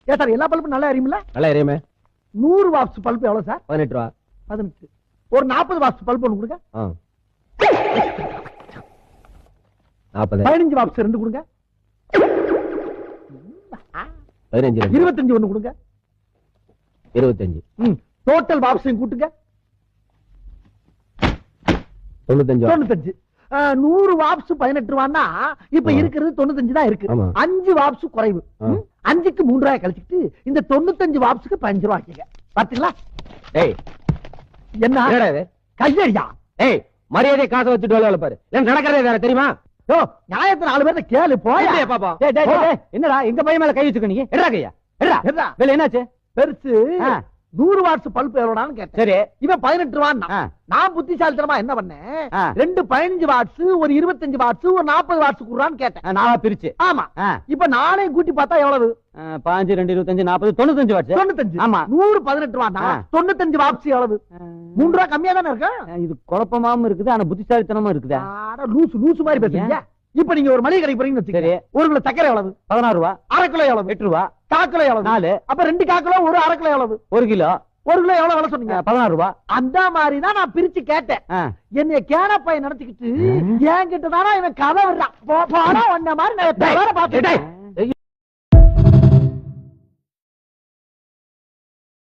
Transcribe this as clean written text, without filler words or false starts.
ஏன் சார் எல்லா பல்பும் நல்லா எரியுமில்ல? நல்லா எரியுமே. 100 வாட்ஸ் பல்பு எவ்வளவு சார்? 18 ரூபா. 18. ஒரு 40 வாட்ஸ் பல்பு ஒன்று கொடுங்க. 40. 15 வாட்ஸ் 2 கொடுங்க. 15. 25 ஒன்று கொடுங்க. 25. டோட்டல் வாட்ஸையும் கூட்டுங்க. 95. 100 வாட்ஸ் 18 ரூபான்னா இப்ப இருக்கிறது 95 தான் இருக்கு. 5 வாட்ஸ் குறைவு. 5க்கு 3 ரூபாய் கழிச்சிட்டு இந்த 95 வாட்ஸ்க்கு 15 ரூபாய் ஆக்கிங்க. பாத்தீங்களா? ஏய் என்ன கையடியா? ஏய் மரியாதை காசை வச்சுட்டு வேலை பாரு. நடக்கிறதே வேற தெரியுமா? யோ நியாயத்தை 4 பேர்த்த கேளு போயா பாப்பா. என்னடா எங்க பையன் மேல கை வச்சுக்க? நீங்க எடா கையா எடா வேலை என்னாச்சு? பெருசு 100 வாட்ஸ் பல்ப் எவ்வளவுன்னு கேட்டேன். சரி இவன் 18 ரூபான்னா நான் புத்திசாலித்தனமா என்ன பண்ணேன்? 2 15 வாட்ஸ், ஒரு 25 வாட்ஸ், ஒரு 40 வாட்ஸ் குடுறான்னு கேட்டேன். நான் பிரிச்சு. ஆமா இப்ப நானே கூட்டி பார்த்தா எவ்வளவு? 5 2 25 40 95 வாட்ஸ். 95. ஆமா 100 18 ரூபான்னா 95 வாட்ஸ் எவ்வளவு? 3 ரூபாய் கம்மியா தானே இருக்கு. இது குழப்பமாவும் இருக்குது, ஆனா புத்திசாலித்தனமா இருக்குது. லூசு மாதிரி பேசுறீங்க. இப்ப நீங்க ஒரு மளிகை கடைக்கு போறீங்கன்னு வச்சுக்கோங்க. 1 கிலோ சக்கரை எவ்வளவு? 16 ரூபாய். அரை கிலோ எவ்வளவு? 8 ரூபாய். 1/4 கிலோ எவ்வளவு? 4. அப்ப 2 1/4 கிலோ, ஒரு அரை கிலோ எவ்வளவு? 1 கிலோ. 1 கிலோ எவ்வளவு விலை சொன்னீங்க? 16 ரூபாய். அந்த மாதிரி தான் நான் பிரிச்சு கேட்டேன். என்னைய கேன பையன் நினைச்சுக்கிட்டு என்கிட்ட தானா இவன் கதை விடுறான். போனா ஒன்ன மாதிரி நான் வேற பாத்துட்டேன்.